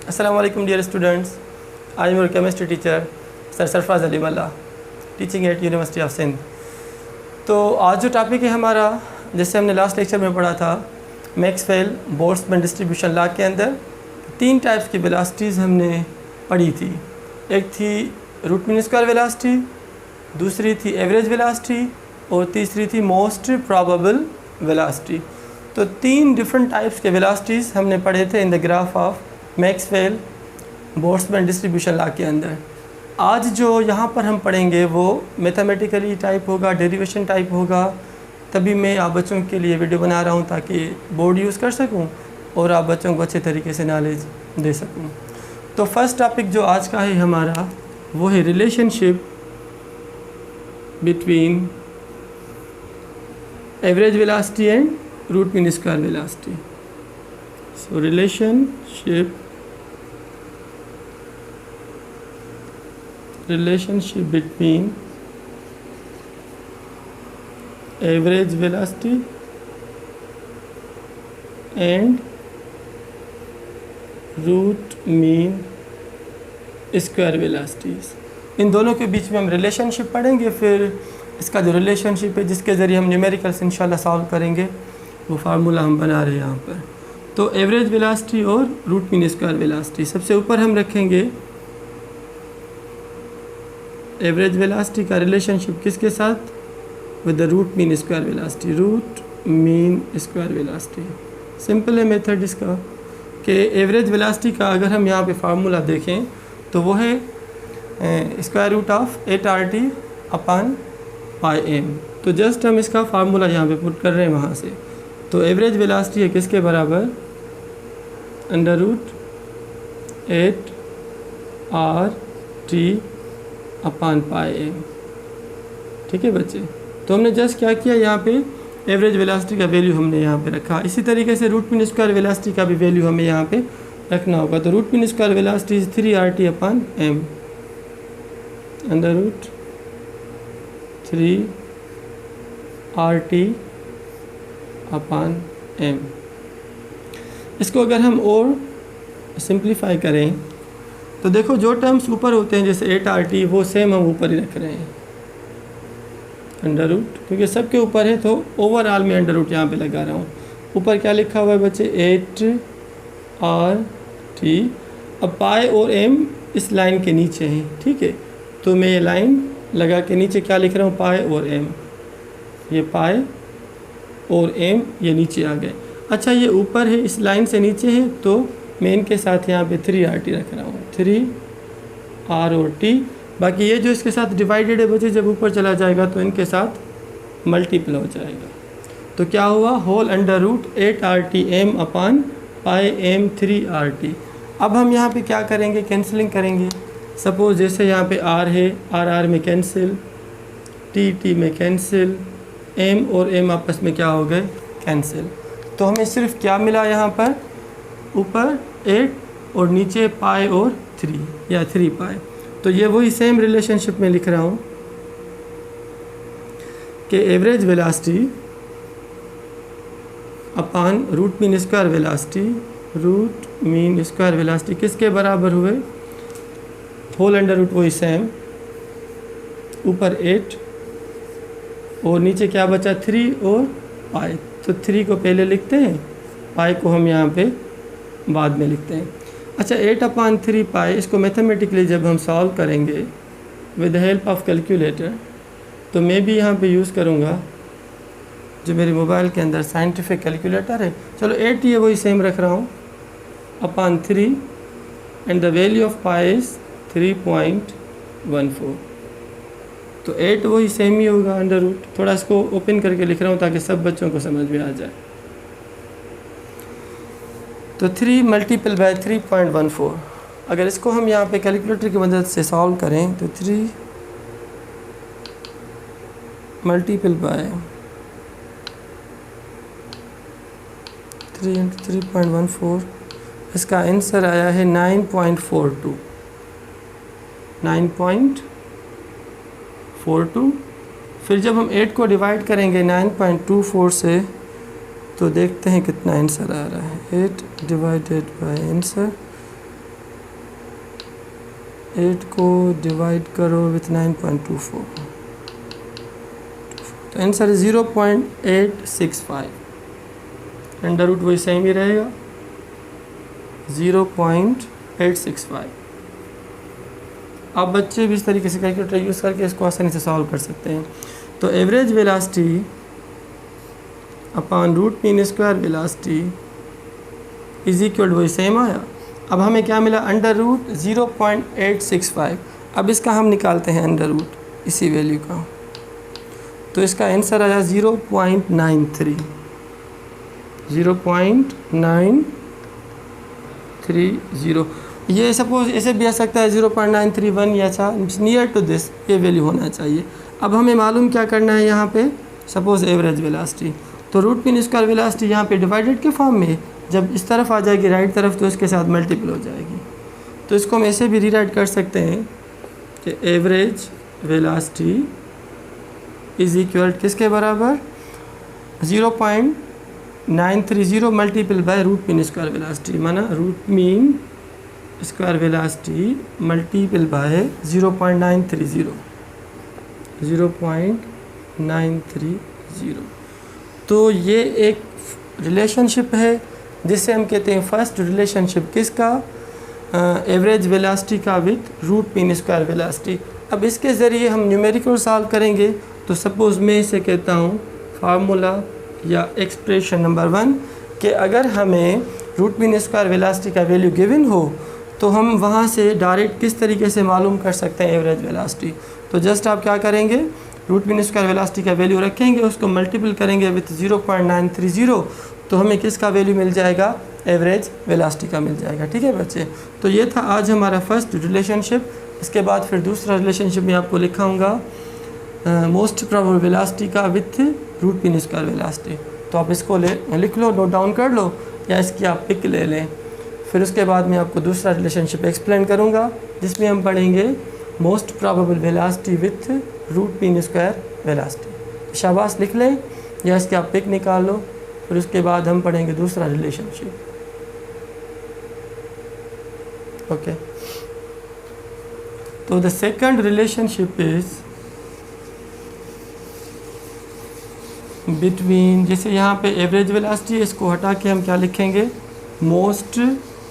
Assalamu alaikum dear students. I am your chemistry teacher Sir Sarfraz Ali Malla, teaching at University of Sindh. तो आज जो topic है हमारा, जैसे हमने लास्ट लेक्चर में पढ़ा था, मैक्सवेल बोल्ट्जमैन डिस्ट्रीब्यूशन लॉ के अंदर तीन टाइप्स की वेलोसिटीज़ हमने पढ़ी थी। एक थी रूट मीन स्क्वायर वेलोसिटी, दूसरी थी एवरेज वेलोसिटी और तीसरी थी मोस्ट प्रोबेबल वेलोसिटी। तो तीन डिफरेंट टाइप्स के वेलोसिटीज़ हमने पढ़े थे in the graph of Maxwell Boltzmann distribution law के अंदर। आज जो यहाँ पर हम पढ़ेंगे वो मैथमेटिकली टाइप होगा, डेरिवेशन टाइप होगा। तभी मैं आप बच्चों के लिए वीडियो बना रहा हूँ ताकि बोर्ड यूज़ कर सकूँ और आप बच्चों को अच्छे तरीके से नॉलेज दे सकूँ। तो फर्स्ट टॉपिक जो आज का है हमारा वो है relationship between average velocity and root mean square velocity. So relationship between average velocity and root mean square velocities। इन दोनों के बीच में हम रिलेशनशिप पढ़ेंगे। फिर इसका जो रिलेशनशिप है जिसके ज़रिए हम न्यूमेरिकल्स इंशाल्लाह सॉल्व करेंगे, वो फार्मूला हम बना रहे हैं यहाँ पर। तो एवरेज वेलोसिटी और रूट मीन स्क्वायर वेलोसिटी, सबसे ऊपर हम रखेंगे एवरेज वेलोसिटी का रिलेशनशिप किसके साथ, with the root mean square velocity. Root mean square velocity simple है मेथड इसका कि एवरेज वेलोसिटी का अगर हम यहाँ पे फार्मूला देखें तो वो है square root of 8RT upon pi M. तो जस्ट हम इसका फार्मूला यहाँ पे पुट कर रहे हैं वहाँ से। तो एवरेज वेलोसिटी है किसके बराबर, under root 8RT upon pi M. ठीक है बच्चे, तो हमने जस्ट क्या किया, यहाँ पे एवरेज वेलोसिटी का वैल्यू हमने यहाँ पे रखा। इसी तरीके से रूट मीन स्क्वायर वेलोसिटी का भी वैल्यू हमें यहाँ पे रखना होगा। तो root mean square velocity is 3RT upon M, under root 3RT upon M. इसको अगर हम और सिंप्लीफाई करें तो देखो जो टर्म्स ऊपर होते हैं जैसे 8RT वो सेम हम ऊपर ही रख रहे हैं अंडर रूट, क्योंकि सबके ऊपर है तो ओवरऑल में अंडर रूट यहाँ पे लगा रहा हूँ। ऊपर क्या लिखा हुआ है बच्चे, 8RT। अब पाई और एम इस लाइन के नीचे हैं, ठीक है। तो मैं ये लाइन लगा के नीचे क्या लिख रहा हूँ, पाई और एम। ये पाई और एम ये नीचे आ गए। अच्छा ये ऊपर है, इस लाइन से नीचे है, तो मैं इनके साथ यहाँ पे 3RT रख रहा हूँ, 3R और T। बाकी ये जो इसके साथ डिवाइडेड है बच्चे, जब ऊपर चला जाएगा तो इनके साथ मल्टीपल हो जाएगा। तो क्या हुआ, whole under root 8RT M upon pi M 3RT। अब हम यहाँ पे क्या करेंगे, कैंसिलिंग करेंगे। सपोज जैसे यहाँ पे R है, R में कैंसिल, T में कैंसिल, M और M आपस में क्या हो गए, कैंसिल। तो हमें सिर्फ क्या मिला यहाँ पर, ऊपर 8 और नीचे पाई और 3 या 3 पाई। तो ये वही सेम रिलेशनशिप में लिख रहा हूँ कि average velocity upon root mean square velocity, root mean square velocity किसके बराबर हुए, होल अंडर रूट वही सेम, ऊपर 8 और नीचे क्या बचा 3 और पाई। तो 3 को पहले लिखते हैं, पाई को हम यहाँ पे बाद में लिखते हैं। अच्छा 8/3 पाई, इसको मैथमेटिकली जब हम सॉल्व करेंगे with the help of calculator, तो मैं भी यहाँ पे यूज़ करूँगा जो मेरे मोबाइल के अंदर साइंटिफिक कैलकुलेटर है। चलो 8 ये वही सेम रख रहा हूँ upon 3 and the value of pi is 3.14। तो 8 वही सेम ही होगा अंडर रूट। थोड़ा इसको ओपन करके लिख रहा हूँ ताकि सब बच्चों को समझ में आ जाए। तो 3 मल्टीपल बाय 3.14, अगर इसको हम यहाँ पे कैलकुलेटर की मदद से सॉल्व करें तो 3 मल्टीपल बाय 3 × 3.14, इसका आंसर आया है 9.42। 9.42। फिर जब हम 8 को डिवाइड करेंगे 9.24 से तो देखते हैं कितना आंसर आ रहा है। 8 डिवाइडेड बाय आंसर 8 को डिवाइड करो विथ 9.24, तो आंसर 0.865। अंडर रूट वही सेम ही रहेगा 0.865। आप बच्चे भी इस तरीके से कैलकुलेटर यूज़ करके इसको आसानी से सॉल्व कर सकते हैं। तो average velocity upon root mean square velocity is equal वही सेम आया। अब हमें क्या मिला, अंडर रूट 0.865। अब इसका हम निकालते हैं अंडर रूट इसी वैल्यू का, तो इसका आंसर आया 0.93। 0.930। ये सपोज ऐसे भी आ सकता है 0.931 या अच्छा नियर टू दिस ये वैल्यू होना चाहिए। अब हमें मालूम क्या करना है यहाँ पे, सपोज एवरेज वेलोसिटी, तो रूट मीन स्क्वायर वेलोसिटी यहाँ पे डिवाइडेड के फॉर्म में जब इस तरफ आ जाएगी राइट तरफ तो इसके साथ मल्टीपल हो जाएगी। तो इसको हम ऐसे भी रीराइट कर सकते हैं कि एवरेज वेलोसिटी इज इक्वल किसके बराबर 0.930 multiple by root mean square velocity, माना root mean square velocity multiple by 0.930। तो ये एक रिलेशनशिप है जिसे हम कहते हैं फर्स्ट रिलेशनशिप किसका, एवरेज वेलोसिटी का with root mean square velocity. अब इसके ज़रिए हम न्यूमेरिकल सॉल्व करेंगे। तो सपोज़ मैं इसे कहता हूँ फार्मूला या एक्सप्रेशन नंबर 1 कि अगर हमें रूट मीन स्क्वायर वेलोसिटी का वैल्यू गिवन हो तो हम वहाँ से डायरेक्ट किस तरीके से मालूम कर सकते हैं एवरेज वेलोसिटी। तो जस्ट आप क्या करेंगे, रूट मीन स्क्वायर वेलोसिटी का वैल्यू रखेंगे, उसको मल्टीपल करेंगे विथ 0.930, तो हमें किसका वैल्यू मिल जाएगा, एवरेज वेलोसिटी का मिल जाएगा। ठीक है बच्चे, तो ये था आज हमारा फर्स्ट रिलेशनशिप। इसके बाद फिर दूसरा रिलेशनशिप मैं आपको लिखाऊंगा मोस्ट प्रोबेबल वेलोसिटी का with root mean square velocity. तो आप इसको लिख लो, नोट डाउन कर लो या इसकी आप पिक ले लें। फिर उसके बाद मैं आपको दूसरा रिलेशनशिप एक्सप्लेन करूँगा जिसमें हम पढ़ेंगे most probable velocity with root mean square velocity. शाबाश, लिख लें या इसके आप पिक निकाल लो। फिर उसके बाद हम पढ़ेंगे दूसरा रिलेशनशिप। ओके, तो the second relationship is between, जैसे यहाँ पे एवरेज वेलोसिटी है, इसको हटा के हम क्या लिखेंगे, मोस्ट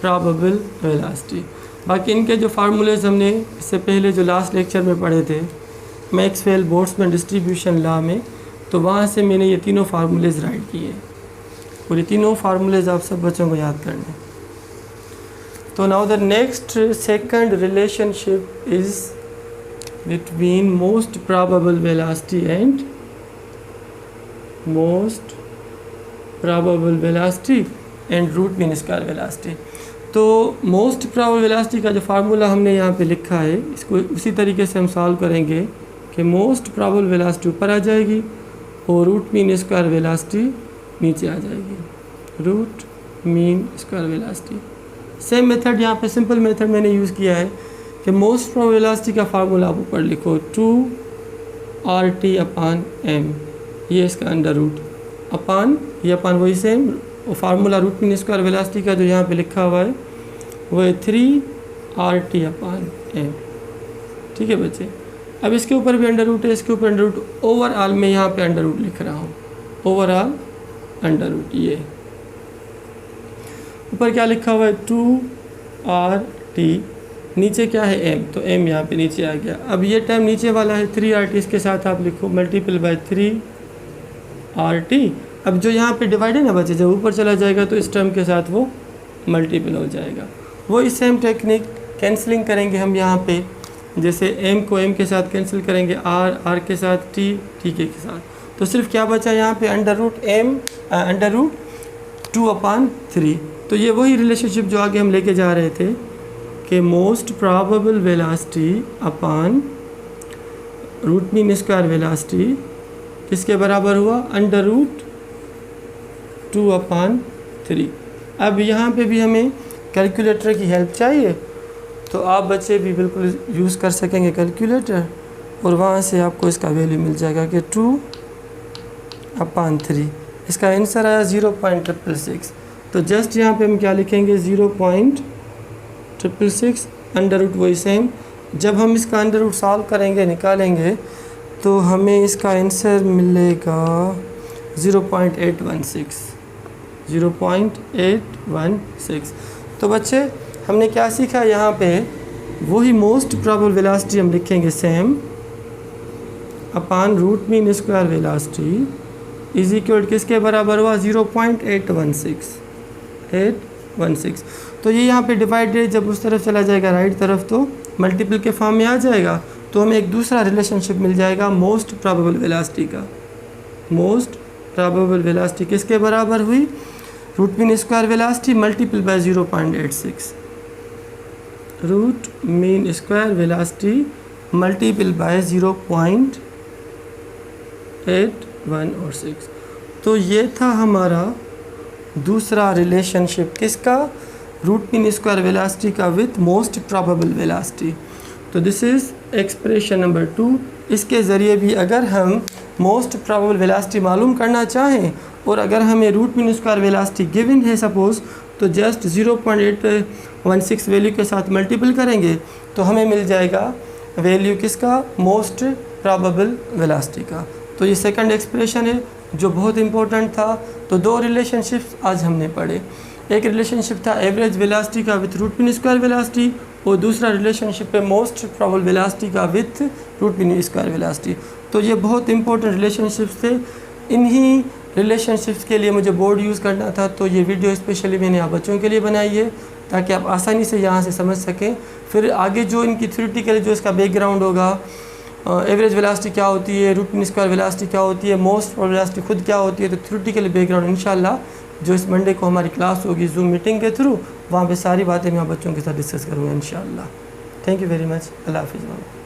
प्रोबेबल वेलोसिटी। बाकी इनके जो फार्मूलेज हमने इससे पहले जो लास्ट लेक्चर में पढ़े थे मैक्सवेल बोल्ट्जमैन डिस्ट्रीब्यूशन लॉ में, तो वहाँ से मैंने ये तीनों फार्मूलेज राइट किए और ये तीनों फार्मूलेज आप सब बच्चों को याद करने। तो now the next second relationship is between most probable velocity and most probable velocity and root mean square velocity. तो मोस्ट प्रोबेबल वेलोसिटी का जो फार्मूला हमने यहाँ पे लिखा है इसको उसी तरीके से हम सॉल्व करेंगे कि मोस्ट प्रोबेबल वेलोसिटी ऊपर आ जाएगी और रूट मीन स्क्वायर वेलोसिटी नीचे आ जाएगी, root mean square velocity. Same method यहाँ पे सिंपल मेथड मैंने यूज़ किया है कि मोस्ट प्रोबेबल वेलोसिटी का फार्मूला आप ऊपर लिखो 2RT/m, ये इसका अंडर रूट अपान, ये अपान वही same formula root mean square velocity का जो यहाँ पे लिखा हुआ है वो है 3RT/m। ठीक है बच्चे, अब इसके ऊपर भी अंडर रूट है, इसके ऊपर अंडर रूट, ओवरऑल मैं यहाँ पे अंडर रूट लिख रहा हूँ, ओवरऑल अंडर रूट। ये ऊपर क्या लिखा हुआ है 2RT, नीचे क्या है m, तो m यहाँ पे नीचे आ गया। अब ये टाइम नीचे वाला है 3RT, इसके साथ आप लिखो मल्टीपल बाय 3RT। अब जो यहाँ पे डिवाइड है ना बच्चे, जब ऊपर चला जाएगा तो इस टर्म के साथ वो मल्टीपल हो जाएगा। वही सेम टेक्निक कैंसलिंग करेंगे हम यहाँ पे, जैसे m को m के साथ कैंसिल करेंगे, r के साथ t के साथ, तो सिर्फ क्या बचा यहाँ पे अंडर रूट 2/3। तो ये वही रिलेशनशिप जो आगे हम लेके जा रहे थे कि most probable velocity upon root mean square velocity किसके बराबर हुआ, अंडर रूट 2/3। अब यहाँ पे भी हमें कैलकुलेटर की हेल्प चाहिए, तो आप बच्चे भी बिल्कुल यूज़ कर सकेंगे कैलकुलेटर और वहाँ से आपको इसका वैल्यू मिल जाएगा कि 2/3। इसका आंसर आया 0.666। तो जस्ट यहाँ पे हम क्या लिखेंगे 0.666, अंडर रूट वही सेम, जब हम इसका अंडर रूट सॉल्व करेंगे, निकालेंगे, तो हमें इसका आंसर मिलेगा 0.816। 0.816। तो बच्चे हमने क्या सीखा यहाँ पे, वही मोस्ट प्रोबेबल वेलोसिटी हम लिखेंगे same upon root mean square velocity is equal किसके बराबर हुआ, 0.816। तो ये यहाँ पे डिवाइडेड जब उस तरफ चला जाएगा राइट तरफ तो मल्टीपल के फॉर्म में आ जाएगा, तो हमें एक दूसरा रिलेशनशिप मिल जाएगा मोस्ट प्रोबेबल वेलोसिटी का। मोस्ट प्रोबेबल वेलोसिटी किसके बराबर हुई, root mean square velocity multiple by 0.86। Root mean square velocity multiple by 0.816। तो ये था हमारा दूसरा रिलेशनशिप किसका, रूट मीन स्क्वायर वेलोसिटी का विथ मोस्ट प्रोबेबल वेलोसिटी। तो दिस इज़ एक्सप्रेशन नंबर 2। इसके ज़रिए भी अगर हम मोस्ट प्रोबेबल वेलोसिटी मालूम करना चाहें और अगर हमें root mean square velocity given है सपोज़, तो जस्ट 0.816 वैल्यू के साथ मल्टीपल करेंगे तो हमें मिल जाएगा वैल्यू किसका, मोस्ट प्रोबेबल वेलोसिटी का। तो ये सेकंड एक्सप्रेशन है जो बहुत इंपॉर्टेंट था। तो दो रिलेशनशिप्स आज हमने पढ़े, एक रिलेशनशिप था एवरेज वेलोसिटी का with root mean square velocity और दूसरा रिलेशनशिप है मोस्ट प्रोबेबल वेलोसिटी का with root mean square velocity. तो ये बहुत इंपॉर्टेंट रिलेशनशिप्स थे। इन्हीं रिलेशनशिप्स के लिए मुझे बोर्ड यूज़ करना था, तो ये वीडियो स्पेशली मैंने आप बच्चों के लिए बनाई है ताकि आप आसानी से यहाँ से समझ सकें। फिर आगे जो इनकी थ्योरेटिकली जो इसका बैकग्राउंड होगा, एवरेज वेलोसिटी क्या होती है, रूट मीन स्क्वायर वेलोसिटी क्या होती है, मोस्ट प्रोबेबल वेलोसिटी खुद क्या होती है, तो थ्योरेटिकली बैकग्राउंड इंशाल्लाह जो इस मंडे को हमारी क्लास होगी जूम मीटिंग के थ्रू, वहाँ पे सारी बातें मैं बच्चों के साथ डिस्कस करूँगा इंशाल्लाह। Thank you very much. अल्लाह हाफिज़।